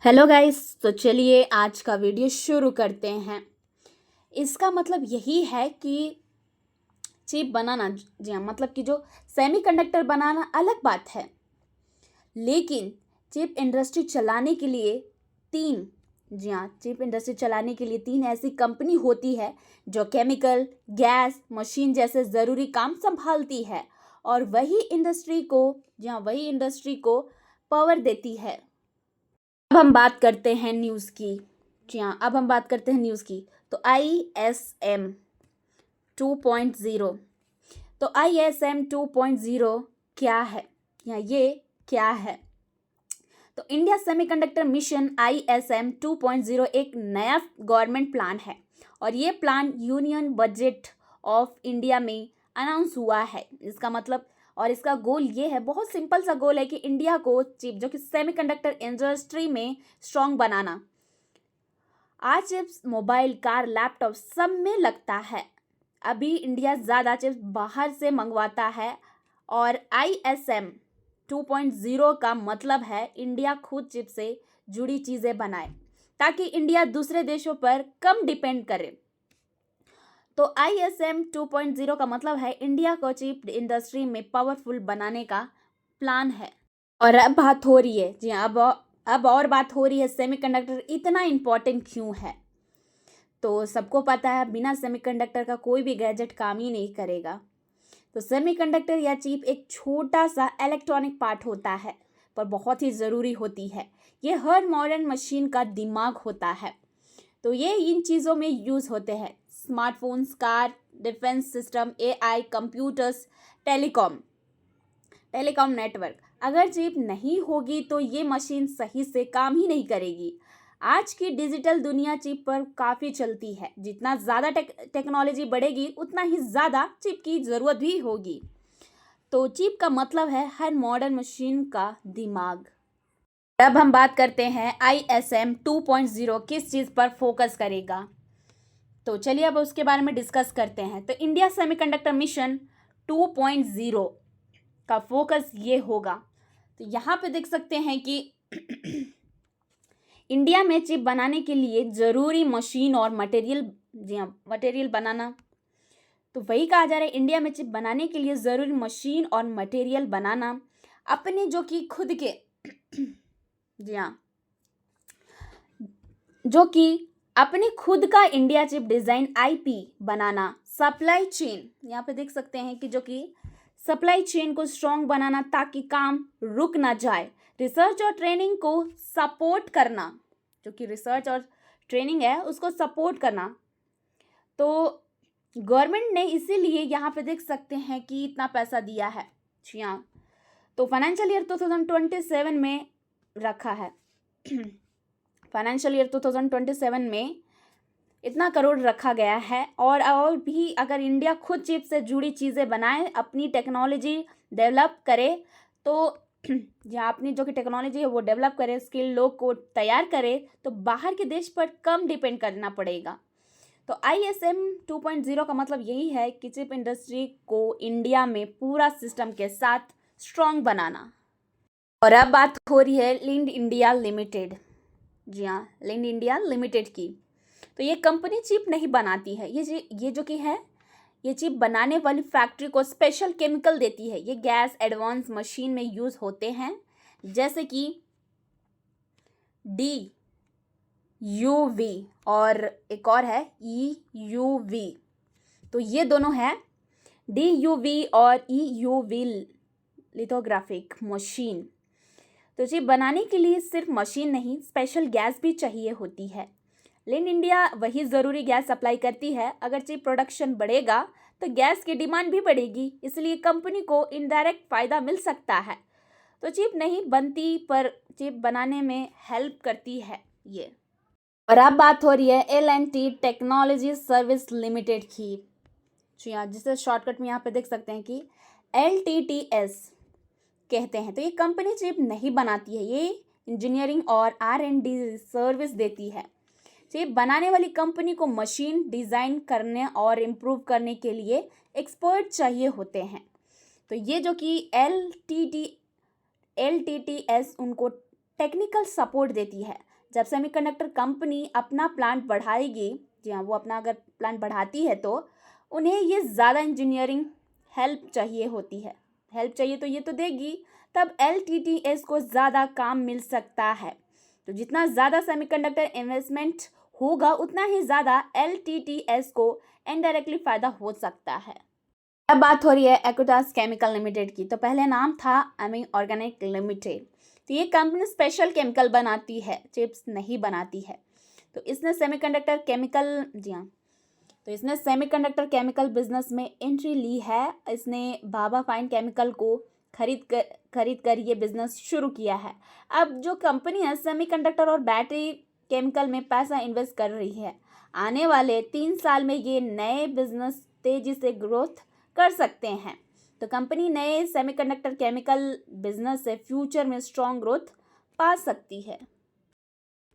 Hello guys, तो चलिए आज का वीडियो शुरू करते हैं। इसका मतलब यही है कि चिप बनाना, जी हाँ, मतलब कि जो सेमीकंडक्टर बनाना अलग बात है, लेकिन चिप इंडस्ट्री चलाने के लिए तीन जी हाँ, चिप इंडस्ट्री चलाने के लिए तीन ऐसी कंपनी होती है जो केमिकल, गैस, मशीन जैसे ज़रूरी काम संभालती है और वही इंडस्ट्री को पावर देती है। अब हम बात करते हैं न्यूज़ की। जी हाँ, अब हम बात करते हैं न्यूज़ की। तो ISM 2.0, तो ISM 2.0 क्या है या ये क्या है? तो इंडिया सेमीकंडक्टर मिशन ISM 2.0 एक नया गवर्नमेंट प्लान है और ये plan union budget of India में अनाउंस हुआ है। इसका मतलब और इसका गोल ये है, बहुत सिंपल सा गोल है कि इंडिया को चिप जो कि सेमीकंडक्टर इंडस्ट्री में स्ट्रॉन्ग बनाना। आज चिप्स मोबाइल, कार, लैपटॉप सब में लगता है। अभी इंडिया ज़्यादा चिप्स बाहर से मंगवाता है और ISM 2.0 का मतलब है इंडिया खुद चिप से जुड़ी चीज़ें बनाए ताकि इंडिया दूसरे देशों पर कम डिपेंड करे। तो ISM 2.0 का मतलब है इंडिया को चिप इंडस्ट्री में पावरफुल बनाने का प्लान है। और अब बात हो रही है, जी हाँ, अब और बात हो रही है सेमीकंडक्टर इतना इम्पोर्टेंट क्यों है। तो सबको पता है बिना सेमीकंडक्टर का कोई भी गैजेट काम ही नहीं करेगा। तो सेमीकंडक्टर या चिप एक छोटा सा इलेक्ट्रॉनिक पार्ट होता है पर बहुत ही ज़रूरी होती है। ये हर मॉडर्न मशीन का दिमाग होता है। तो ये इन चीज़ों में यूज़ होते हैं: smartphones, car, defence system, AI, computers, telecom network. अगर चिप नहीं होगी तो ये मशीन सही से काम ही नहीं करेगी। आज की डिजिटल दुनिया चिप पर काफ़ी चलती है। जितना ज़्यादा टेक्नोलॉजी बढ़ेगी उतना ही ज़्यादा चिप की ज़रूरत भी होगी। तो चिप का मतलब है हर मॉडर्न मशीन का दिमाग। अब हम बात करते हैं ISM 2.0 किस चीज़ पर फोकस करेगा। तो चलिए अब उसके बारे में डिस्कस करते हैं। तो इंडिया सेमीकंडक्टर मिशन 2.0 का फोकस ये होगा। तो यहाँ पे देख सकते हैं कि इंडिया में चिप बनाने के लिए ज़रूरी मशीन और मटेरियल, जी हाँ, मटेरियल बनाना। तो वही कहा जा रहा है, इंडिया में चिप बनाने के लिए ज़रूरी मशीन और मटेरियल बनाना, अपने जो कि खुद के जी हाँ, जो कि अपने खुद का इंडिया चिप डिज़ाइन IP बनाना, सप्लाई चेन, यहाँ पे देख सकते हैं कि जो कि सप्लाई चेन को स्ट्रॉन्ग बनाना ताकि काम रुक ना जाए, रिसर्च और ट्रेनिंग को सपोर्ट करना, जो कि रिसर्च और ट्रेनिंग है उसको सपोर्ट करना। तो गवर्नमेंट ने इसीलिए यहाँ पे देख सकते हैं कि इतना पैसा दिया है। जी हाँ, तो फाइनेंशियल ईयर 2027 में रखा है। फाइनेंशियल ईयर 2027 में इतना करोड़ रखा गया है और भी अगर इंडिया खुद चिप से जुड़ी चीज़ें बनाए, अपनी टेक्नोलॉजी डेवलप करे, तो जहाँ अपनी जो कि टेक्नोलॉजी है वो डेवलप करे, स्किल लोग को तैयार करे, तो बाहर के देश पर कम डिपेंड करना पड़ेगा। तो ISM 2.0 का मतलब यही है कि चिप इंडस्ट्री को इंडिया में पूरा सिस्टम के साथ स्ट्रॉन्ग बनाना। और अब बात हो रही है लिंड इंडिया लिमिटेड, जी हाँ, लिंड इंडिया लिमिटेड की। तो ये कंपनी चिप नहीं बनाती है, ये जो कि है, ये चिप बनाने वाली फैक्ट्री को स्पेशल केमिकल देती है। ये गैस एडवांस मशीन में यूज़ होते हैं, जैसे कि DUV और एक और है EUV। तो ये दोनों है DUV और EUV लिथोग्राफिक मशीन। तो चिप बनाने के लिए सिर्फ मशीन नहीं, स्पेशल गैस भी चाहिए होती है। लिंड इंडिया वही ज़रूरी गैस सप्लाई करती है। अगर चिप प्रोडक्शन बढ़ेगा तो गैस की डिमांड भी बढ़ेगी, इसलिए कंपनी को इनडायरेक्ट फ़ायदा मिल सकता है। तो चिप नहीं बनती पर चिप बनाने में हेल्प करती है ये। और अब बात हो रही है L&T टेक्नोलॉजी सर्विस लिमिटेड की। जी हाँ, जिसे शॉर्टकट में यहाँ पे देख सकते हैं कि LTTS कहते हैं। तो ये कंपनी चिप नहीं बनाती है, ये इंजीनियरिंग और R&D सर्विस देती है। चिप बनाने वाली कंपनी को मशीन डिज़ाइन करने और इम्प्रूव करने के लिए एक्सपर्ट चाहिए होते हैं। तो ये जो कि LTTS उनको टेक्निकल सपोर्ट देती है। जब सेमीकंडक्टर कंपनी अपना प्लांट बढ़ाएगी, जी हाँ, वो अपना अगर प्लांट बढ़ाती है तो उन्हें ये ज़्यादा इंजीनियरिंग हेल्प चाहिए होती है। हेल्प चाहिए तो ये तो देगी, तब LTTS को ज़्यादा काम मिल सकता है। तो जितना ज़्यादा सेमीकंडक्टर इन्वेस्टमेंट होगा उतना ही ज़्यादा LTTS को इनडायरेक्टली फ़ायदा हो सकता है। अब बात हो रही है एक्विटास केमिकल लिमिटेड की। तो पहले नाम था अमी ऑर्गेनिक लिमिटेड। तो ये कंपनी स्पेशल केमिकल बनाती है, चिप्स नहीं बनाती है। तो इसने सेमीकंडक्टर केमिकल, जी हाँ, तो इसने सेमीकंडक्टर केमिकल बिजनेस में एंट्री ली है। इसने बाबा फाइन केमिकल को खरीद कर ये बिजनेस शुरू किया है। अब जो कंपनी है सेमीकंडक्टर और बैटरी केमिकल में पैसा इन्वेस्ट कर रही है। आने वाले 3 साल में ये नए बिजनेस तेजी से ग्रोथ कर सकते हैं। तो कंपनी नए सेमीकंडक्टर केमिकल बिजनेस से फ्यूचर में स्ट्रॉन्ग ग्रोथ पा सकती है।